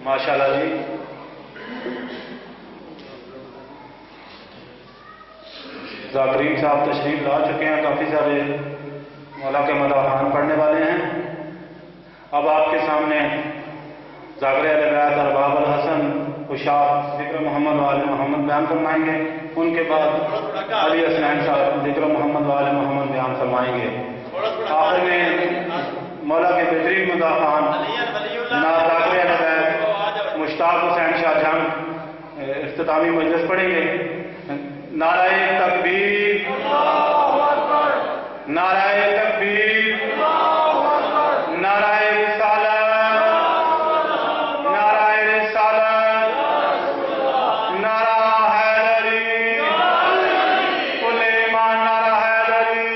ماشاءاللہ جی، ذاکرین صاحب تشریف لا چکے ہیں، کافی سارے مولا کے مداحان پڑھنے والے ہیں۔ اب آپ کے سامنے ذاکر اہل بیت ارباب الحسن اشاعت ذکر محمد وآل محمد بیان فرمائیں گے، ان کے بعد علی حسنین صاحب ذکر محمد وآل محمد بیان فرمائیں گے۔ آخر میں مولا کے بہترین مداحان جناب ذاکر اہل بیت مشتاق حسین شاہ جان اختتامی مجلس پڑھیں گے۔ نعرہ تکبیر، نعرہ تکبیر، نعرہ رسالت، نعرہ رسالت، نعرہ حیدری، کل ایمان نعرہ حیدری،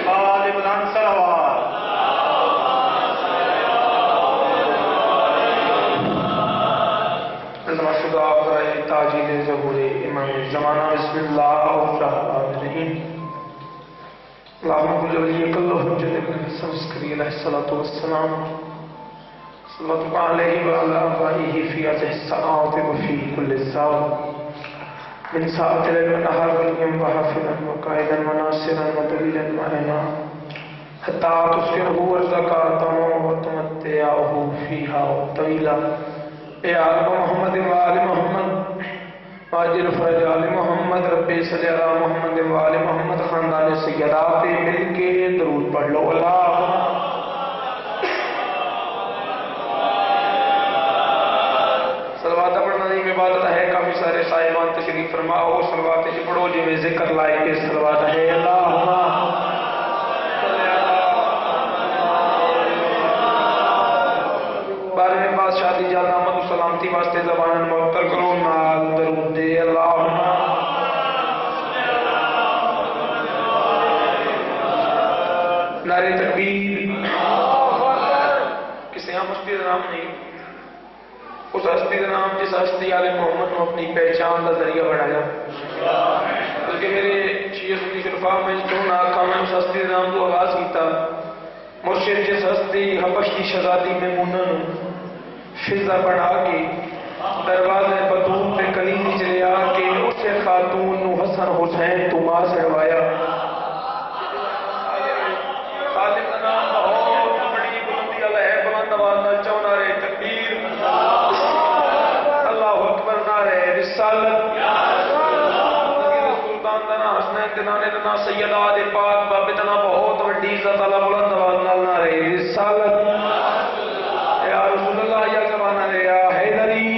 آواز بلند صلوات۔ تاجیل ظہور امام زمانہ بسم اللہ الرحمن الرحیم۔ اللہم کل ولیک اللہ حجت ابن حسن عسکری علیہ الصلاۃ والسلام صلی اللہ علیہ وعلی آلہ فی هذه الساعات وفی کل ساعة من ساعة الليل والنهار وليا وحافظا وقائدا وناصرا ودليلا معنا حتى تصبحه ارزقا وتمتعه فيها طويلا۔ اے آل محمد وآل محمد واجل فرج آل محمد، رب صلی علی محمد وآل محمد، خاندان سیدہ پہ مل کے درود پڑھ لو۔ اللہ صلوات پڑھنا دی عبادت ہے، کافی سارے صاحبان تشریف فرماؤ، صلوات جی پڑھو جی میں ذکر لائے کے صلوات ہے۔ اللہم بارہویں بادشاہ دی جان آمد و سلامتی واسطے زبان معطر کرو، نال درود دے۔ اللہم نعرہ تکبیر۔ کسی ہستی کا نام نہیں، اس ہستی کا نام جس ہستی آل محمد نے اپنی پہچان کا ذریعہ بنایا، بلکہ میرے شیعہ سنی شرفا میں کیوں نہ آکھا، میں اس ہستی کا نام کو آغاز کیتا، مرشد جس ہستی حبش کی شہزادی میمونہ فضا بنا کے دروازے بطول پہ کلیدی چلے آ کے اسے خاتون نو حسن حسین تو ماں سڑوایا۔ خالق کا نام بہت بڑی بلندی اللہ ہے، بلند آواز نہ چاہو نعرہ تکبیر، اللہ اکبر، نعرہ رسالت، سلطان دنا حسنین دنانے دنا سیدہ دے پاک باب دنا بہت بڑی عزت اللہ بلند آواز نعرہ رسالت۔ یا رسول اللہ، یا زمانہ دے، یا حیدری،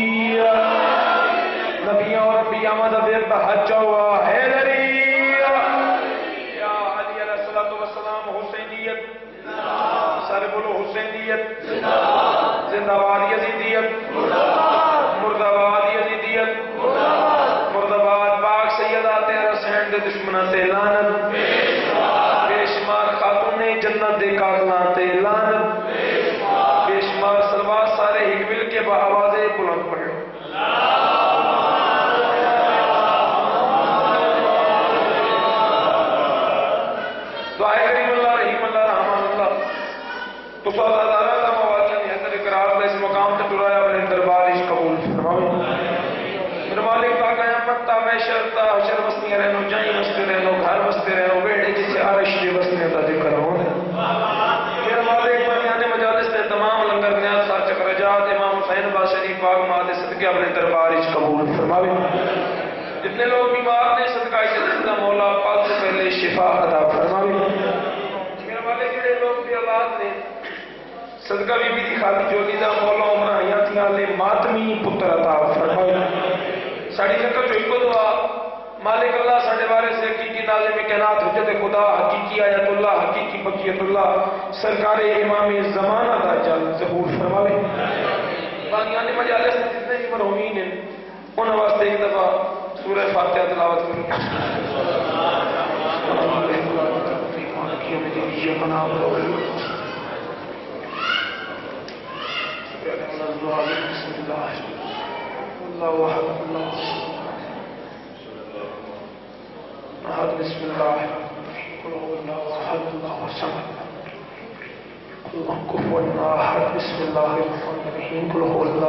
نبیوں اور انبیاء مدبر بحج ہوا حیدری، یا علی علیہ الصلوۃ والسلام، حسینیت، سارے بولو حسینیت، زندہ باد یزیدیت، مردہ باد یزیدیت، مردہ باد پاک سیدہ تیرا حسین دے دشمنہ تے لعنت، بے شمار خاتون جنت دے کاغلاں تے لعنت، بے شمار سلوات سارے ہی مل کے بآواز بلند پڑھو۔ دعائے کریم اللہ رحیم اللہ رحمان اللہ تو سوال دارا اللہ مواقع نے حضر اقرار دا اس مقام تے ترایا اپنے دربارش قبول فرماؤ۔ میرے مالک پاک قیامت تا محشر تا حشر وسنی رہنو، جائیں وستے رہنو، گھر وستے رہنو، بیٹے جسے عرش دے وسنے تا ذکر ہوں۔ میرے مالک پاک مجالس تے تمام لنگر نیاز سار چکرجات امام حسین با شریف پاک مادے صدقے اپنے دربارش قبول فرماوے۔ جتنے لوگ بیمار نے صدقہ اجازت دا مولا پاک سے پہلے شفا عطا فرماوے۔ میرے مالک جڑے لوگ بھی آباد نے صدقہ بی بی دی خالی جولی دا مولا عمرہ حیاتیاں لے ماتمی پتر عطا فرماوے۔ ساڑی چکر جو ایک دعا، مالک اللہ ساڑھے بارے سے حقیقی نازم کائنات حجت خدا، حقیقی آیت اللہ، حقیقی بقیت اللہ، سرکار امام زمانہ دا جل ظہور فرماوے۔ بانیان مجالس میں جتنے ہی مرحومین ہیں انہوں واسطے ایک دفعہ سورہ فاتحہ تلاوت کریں۔ اللہ احد اللہ احد بسم اللہ قل هو الله احد الله الصمد اللہ کفوا احد بسم اللہ الرحمن الرحیم قل هو الله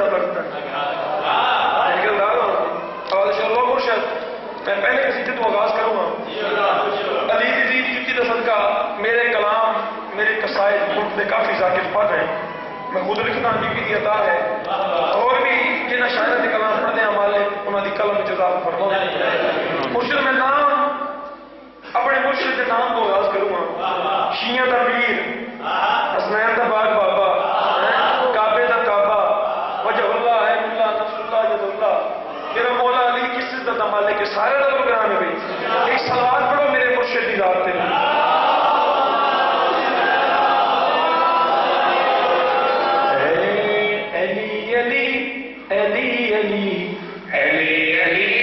نہ بچتا اللہ مرشد میں پہلے کسی سے تو آغاز کروں گا علی عزیز جتی رسد کا میرے کلام میرے قصائد ملک میں کافی ذاکر پڑھ ہیں میں خود لکھنا بی کی عطا ہے اور بھی جنہیں شاعرہ کے کلام پڑھنے ہمارے انہوں نے قلم جزا فرما مرشد میں نام اپنے مرشد کے نام کو آغاز کروں گا شیعہ دا پیر حسنین دا باغ بابا کعبے دا کعبہ وجہ اللہ ہے اللہ نفس اللہ جد اللہ میرا مولا علی کس عزت دا مالک کے سارے دا پروگرام ہے بھائی ایک صلوات پڑھو میرے مرشد دی ذات پہ علی علی علی علی علی علی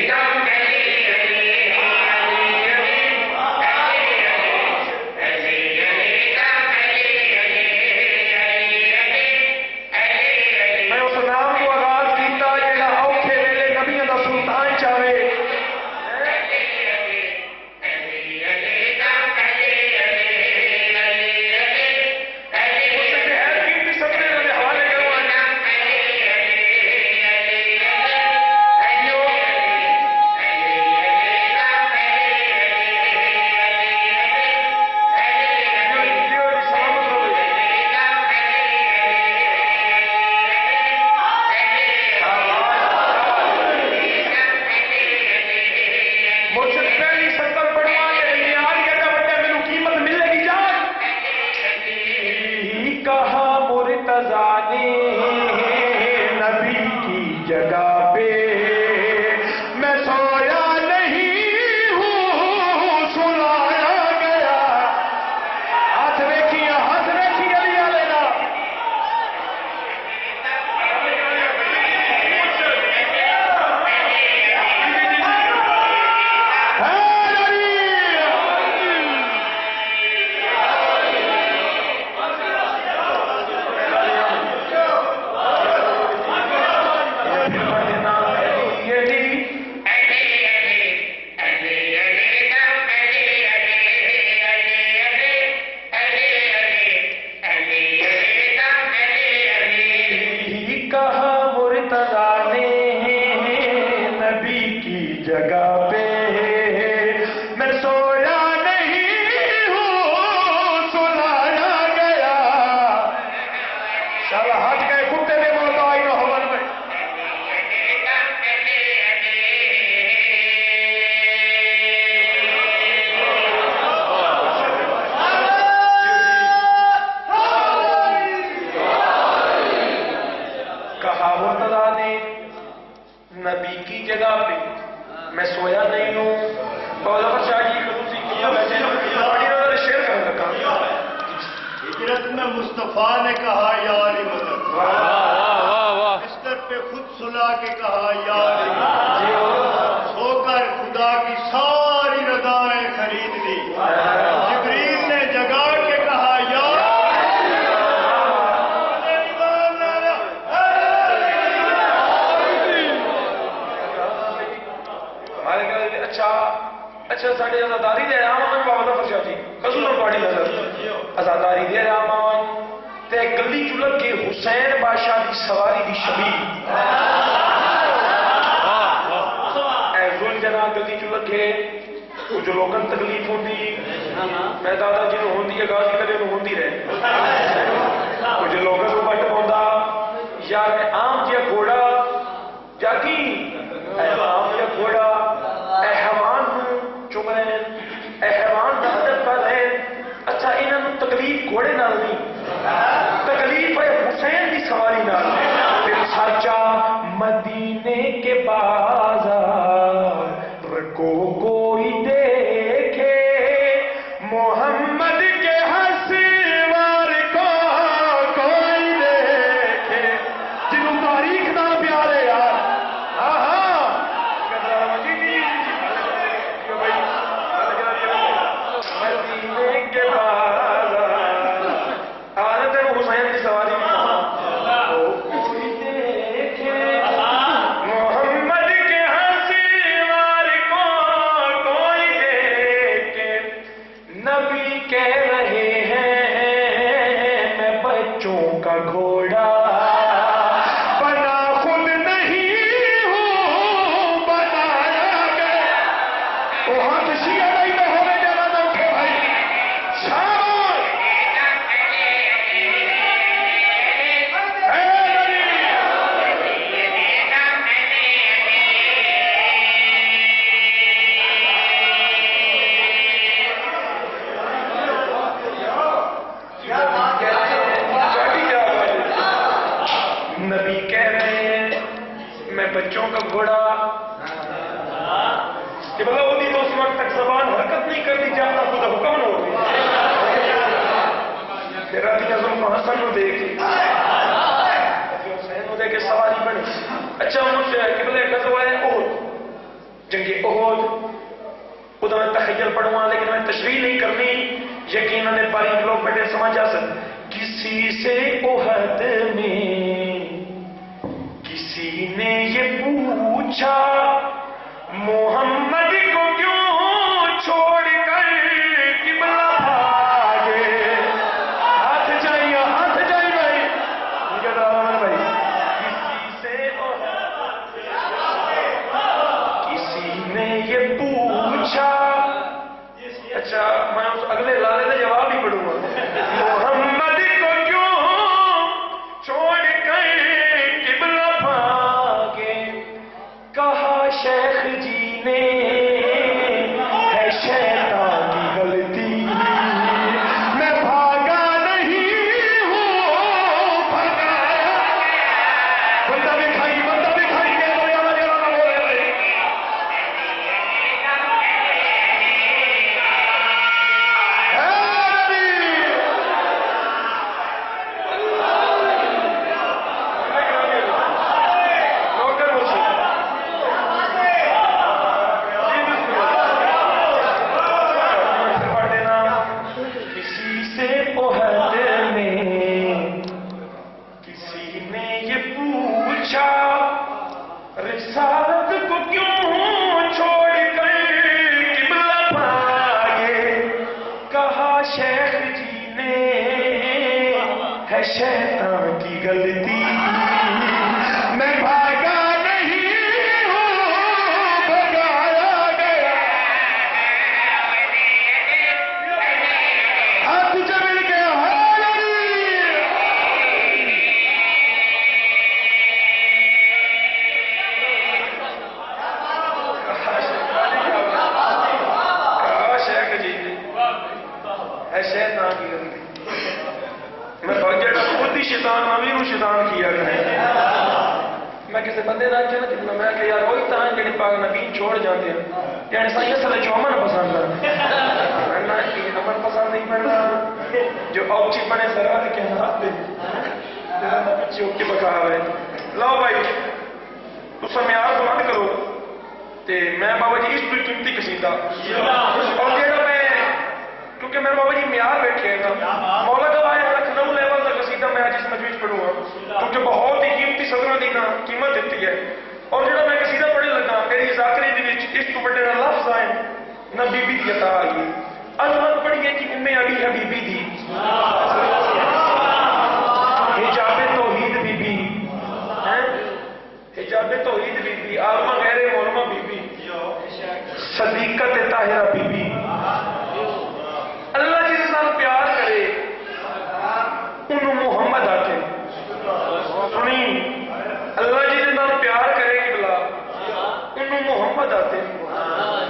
مصطفیٰ نے کہا یا علی مدد بستر پہ خود سلا کے کہا یا علی مدد سو کر خدا کی ساری رضائیں خرید لی جبریل نے جگا کے کہا یا اچھا ساڑھے ازاداری دے آمان بابا دا فرشا جی قصور پاڑی نظر ازاداری دے آمان تے گلی چلک کے حسین بادشاہ دی سواری دی شبی اے ظلم جنا گلی چلک کے کچھ لوگن تکلیف ہوتی میں دادا جی نو ہوندی ہے گاز کرے نو ہوندی رہے کچھ لوگن کو بٹ پوندا یار عام جیا گھوڑا جاگی اے عام جیا گھوڑا اے حیوان اے حیوان دا ادب کر رہے اچھا انہاں نو تکلیف گھوڑے نال نہیں تکلیف ہے حسین دی سواری نال پھر سچا مدینے کے بازار رکو کوئی دیکھے محمد کے حسیوار کو کوئی دیکھے جنہوں تاریخ نہ پیارے یار کوئی وہ ہاتھ شیعہ نہیں میں ہونے جانا نہ اٹھے بھائی شامل نبی کہہ رہے ہیں میں بچوں کا گھوڑا کہ بلا وہ تو اس وقت تک زبان حرکت نہیں کرتی جاتا خدا حکم نہ ہوتی تیرا بھی نظم کو حسن نو دے کے حسین نو دے کے سواری بنے اچھا مجھ سے کہ بلے غزوہ احد جنگ احد خدا میں تخیل پڑھوں لیکن میں تشریح نہیں کرنی یقیناً باریک لوگ بیٹھے سمجھ آ سکتے کسی سے احد میں کسی نے یہ پوچھا محمد کو کیوں چھوڑ کر قبلہ بھاگے ہاتھ جائیے بھائی بھائی کسی نے یہ پوچھا اچھا میں اس اگلے لالے کا جواب ہی پڑھوں گا محمد کو کیوں چھوڑ کر قبلہ بھاگے کہا شیخ جی نے ہے شیطان کی غلطی میں بھاگا نہیں ہوں بھگایا بندہ بھی کھائی کہ رسالت کو کیوں چھوڑ کر قبلہ بھاگے کہا شیخ جی نے ہے شیطان کی غلطی میں بھاگا نہیں ہوں بھگایا گیا ہاتھ جمل کے شیطان کی غلطی میں بجٹ خود ہی شیطان نوی ہوں شیطان کیا کریں میں کسی بندے نہ کہنا جتنا میں کہ یار وہی تاں جڑے پاک نبی چھوڑ جاتے ہیں یعنی سائیں اصل جو امن پسند ہے میں امن پسند نہیں پڑھنا جو اوچی بنے سرات کے ہاتھ دے جیسا میں پچھے ہو کے بکا رہے لاؤ بھائی تو سمیار تو مت کرو تے میں بابا جی اس بھی قیمتی قصیدہ اور جیڑا میں کیونکہ میں بابا جی معیار بیٹھے ہیں مولا گواہ لکھنؤ لیول کا قصیدہ میں آج اس مجوید پڑھوں گا کیونکہ بہت ہی قیمتی صدرہ دینا قیمت دیتی ہے اور جڑا میں قصیدہ پڑھنے لگا میری ذاکری دی وچ اس تو بڑے لفظ آئے نہ بی بی دی عطا آئی عظمت پڑھیے کہ ام علی حبیبی دی حجاب توحید بی بی حجاب توحید بی بی عالمہ غیر مولمہ بی بی صدیقت طاہرہ بی بی اللہ جس نال پیار کرے انہوں محمد آتے سنی اللہ جس نال پیار کرے کہ بلا انہوں محمد آتے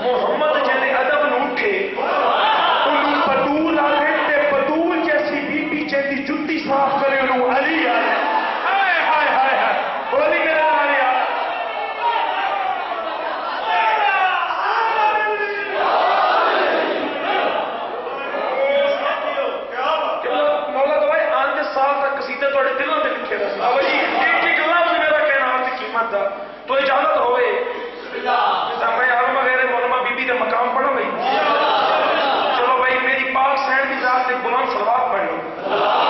محمد جیسے ادب نو اٹھے انہوں بدول آتے تے بدول جیسی بی بی جیسی جتی صاف کرے انہوں علی آتے ہائے ہائے ہائے ہائے بولی میرے نارے آتے تو اجازت ہوئے میں عالمہ غیر مولمہ بی بی کا مقام پڑھو بھائی چلو بھائی میری پاک سین کی ذات سے بلند صلوات پڑھ لو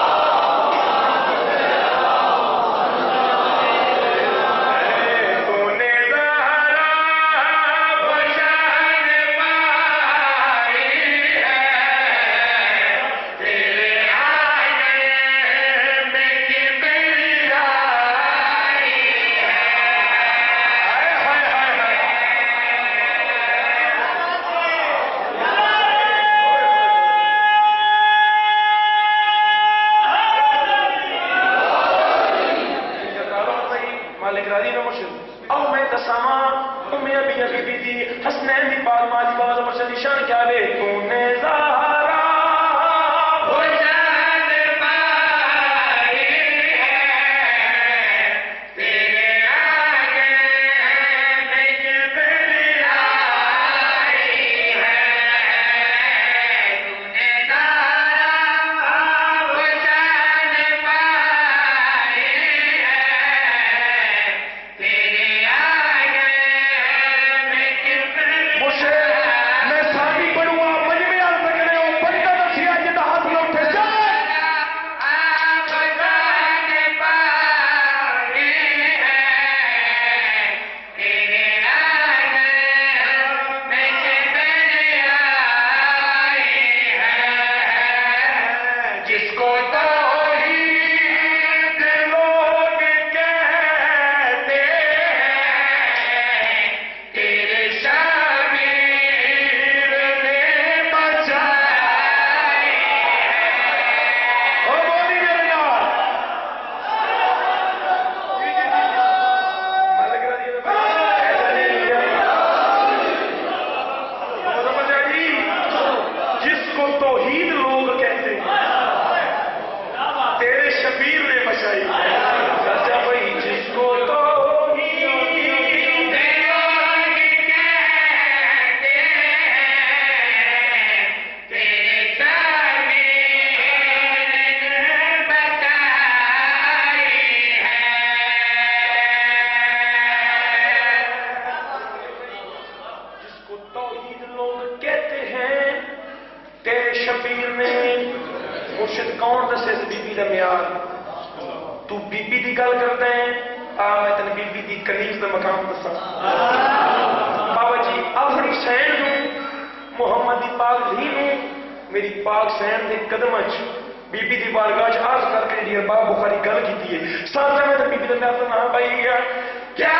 توحید لوگ کہتے ہیں تیرے شبیر نے مرشد کون دسے بی بی دا معیار تو بی بی دی گل کرتے ہیں میں تین بی بی دی کنیز دا مقام دسا بابا جی افر حسین ہوں محمد دی پاک دھی ہوں میری پاک سین دے قدم بی بی دی بارگاہ عرض کر کے جی باب بخاری گل کی ہے ساتھ میں بی بی دا معیار تو نہ پائی گیا کیا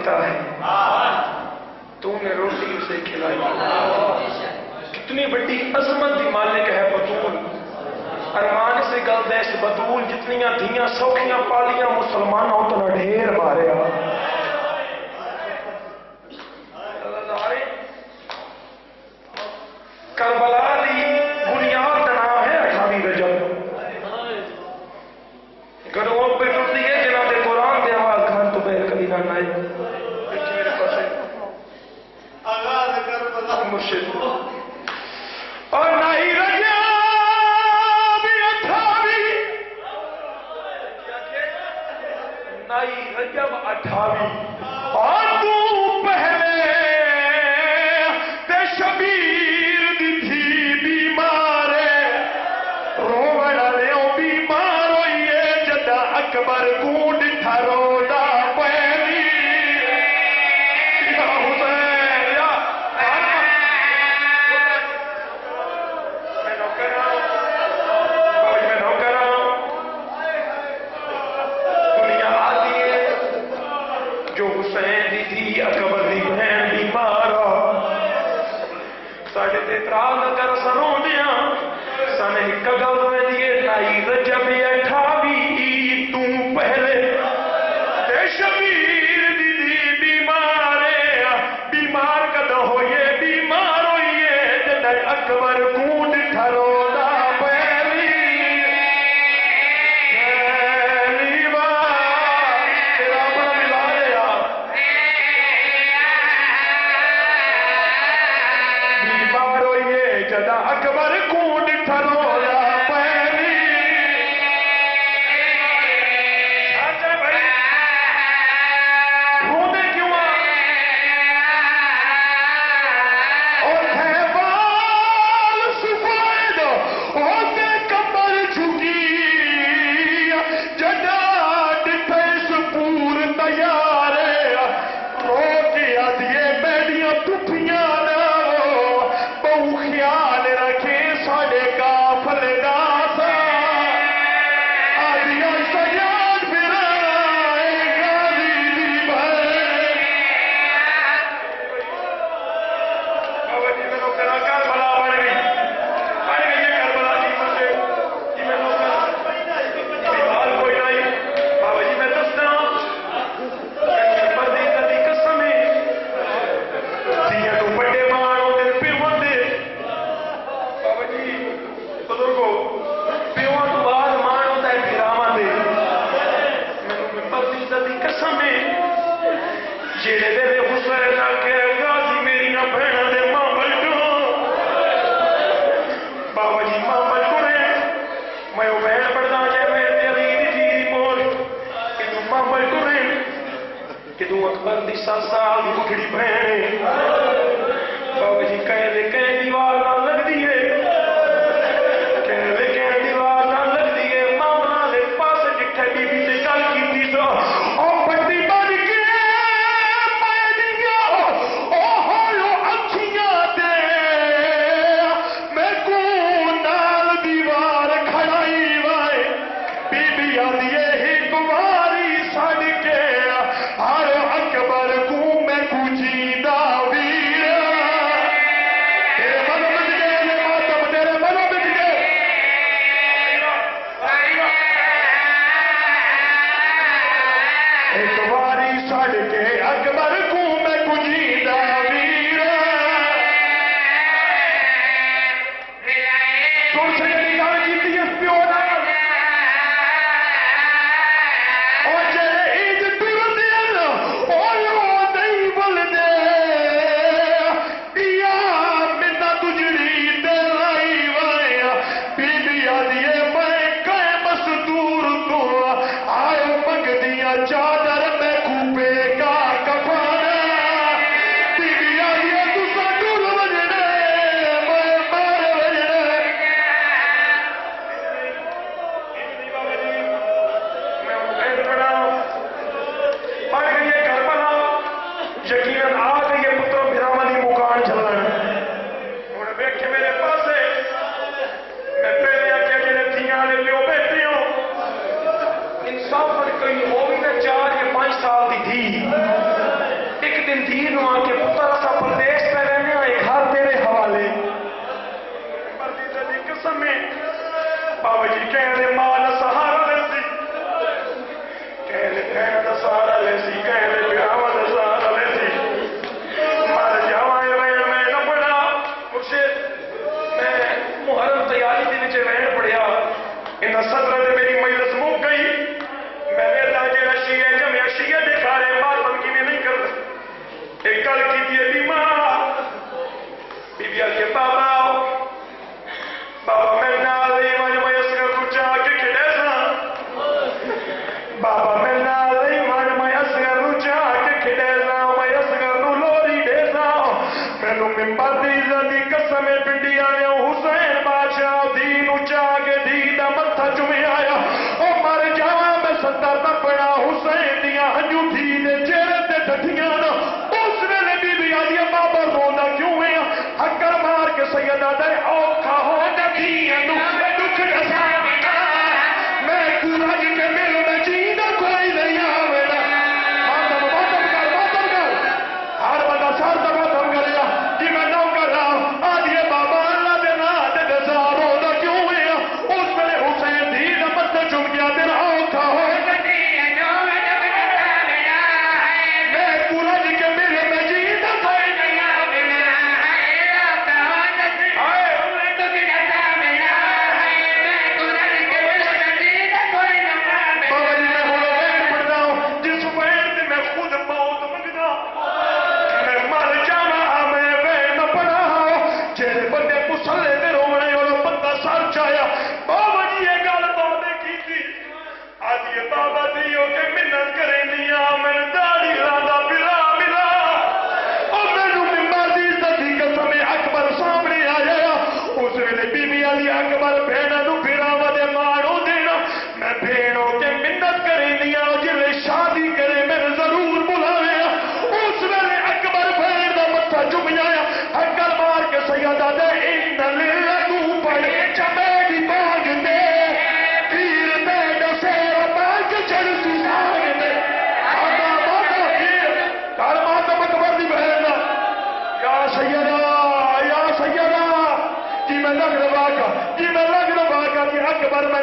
دیتا ہے تو نے روٹی اسے کھلائی. کتنی بڑی عظمت دی مالک ہے بطول. ارمان سے گل دس بطول جتنیاں دھیاں سوکھیاں پالیاں مسلمانوں تو نہ ڈھیر مارے. کربلا دی بنیاد کا نام ہے 28 رجب. گروہ پہ ٹوٹی ہے جنہاں دے قرآن دے آواز گھر تو بہر کلی نہ نائے. میرے پاس ہے آغاز کربلا مرشد اور نہیں رجب 28 نہیں رجب 28 اور تو پہلے تے شبیر دی تھی بیمارے روڑا لیوں بیمار ہوئیے Jeddah Akbar Gond through the پہلی یا حسین یا میں نوکرہ دنیا آتی ہے جو حسین دی تھی اکبر دی بہن بیمار ساڑھے تے اعتراض نہ کر سنوں دیاں سنے ایک گل میں دیئے نائی رجب 28 تو پہلے تے شبیر دی بیمارے بیمار کدو ہوئے بیمار ہوئے Jeddah Akbar Gond through the پہلی بار تیرا اپنا ملا لیا بیمار ہوئیے Jeddah Akbar Gond through the پہلی. اچھا بھائی رونے کیوں اور خیبال سفید ہوتے کمر جھکی جدہ ڈٹھے سپور تیارے رو کے آدھیے بیڑیاں ٹوٹیاں نہ بہو خیال رکھے ساڑے کافل ناسا آدھیاں سیاد برائے غازی دی بھائی. بابا جی میں نوکرہ کربلا بڑھ گئی یہ کربلا جی مجھے جی میں نوکرہ حال کوئی نہیں. بابا جی میں دستا پردی کدی قسم ہے دیا تو بڑے ماروں دل پیوان دے. بابا جی بزرگو پیوان تو بعد مان ہوتا ہے پیراواں دے. میں پردی کدی قسم ہے جیڑے دے حسین نہ کہ غازی میری نہ بہن دے ماں بلٹو. بابا جی ماں بلٹو نے میں وہ بہن پڑھتا جے میں تیری جی مول کہ تو ماں بلٹو نے کہ تو اکبر دی 7 سال دی بکھڑی بہن. بابا جی کہہ دے کہیں دیوار نہ لگ دیئے کہہ دے کہیں دیوار نہ لگ دیئے مامنا دے پاس جٹھے بی بی سے گل کی تھی سو اور پٹی بن کے میں دیا ہوئے اکھیاں دے میں کو نال دیوار کھڑائی وائے بی بی آدھیے ہی کماری سڑ کے ہر اکبر کو میں کو جیدہ ویر تیرے من بچ گئے یہ ماتم تیرے من بچ گئے. ایک باری سڑ کے اکبر کو میں کو جیدہ ویر سن سے جنی گل کیتی اس پیو نال اور جڑے عید ٹردے او نہیں بلدے دیا منا تجڑی تے لائی وایا بی بی آدھیے میں کہے مستور تو آئے منگدیاں چادر میں کوپے کا کفانا بی بی آدھیے تو سٹور وجڑے میں مار وجڑے. پڑھ گئی ہے کربلا یقیناً آ گئی ہے پتر بھراواں دی مکان چلن. ہن ویکھ میرے پاسے میں پہلے آکھیا جڑے دھیاں دے پیو بیٹھے ہو انصاف فرق کوئی ہو بھی تے 4 یا 5 سال دی تھی اکبر میں